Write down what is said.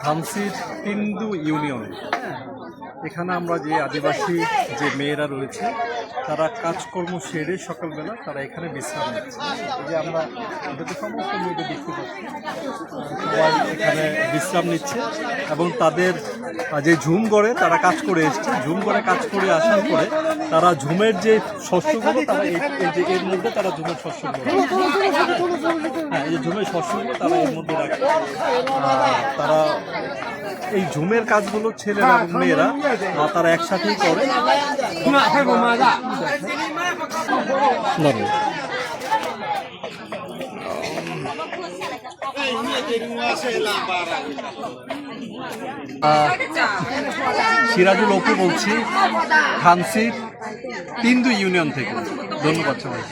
ধামসির Hindu union. এখানে আমরা যে আদিবাসী যে মেয়েরা রয়েছে তারা কাজকর্ম সেরে সকালবেলা তারা এখানে বিশ্রাম নিচ্ছে। এই যে আমরা এটাতে সমস্ত মেয়েদের দেখতে পাচ্ছি সবাই এখানে বিশ্রাম নিচ্ছে এবং তাদের যে ঝুম গড়ে তারা কাজ করে এসছে। ঝুম গড়ে কাজ করে আসার পরে তারা ঝুমের যে শস্যগুলো তারা এর মধ্যে তারা ঝুমের শস্যগুলো এই যে ঝুমের শস্যগুলো তারা এর মধ্যে রাখে। তারা এই ঝুমের কাজগুলো ছেলেরা এবং মেয়েরা তারা একসাথেই করে। সিরাজুল অপু বলছি ধামসির হিন্দু ইউনিয়ন থেকে। ধন্যবাদ সবাই।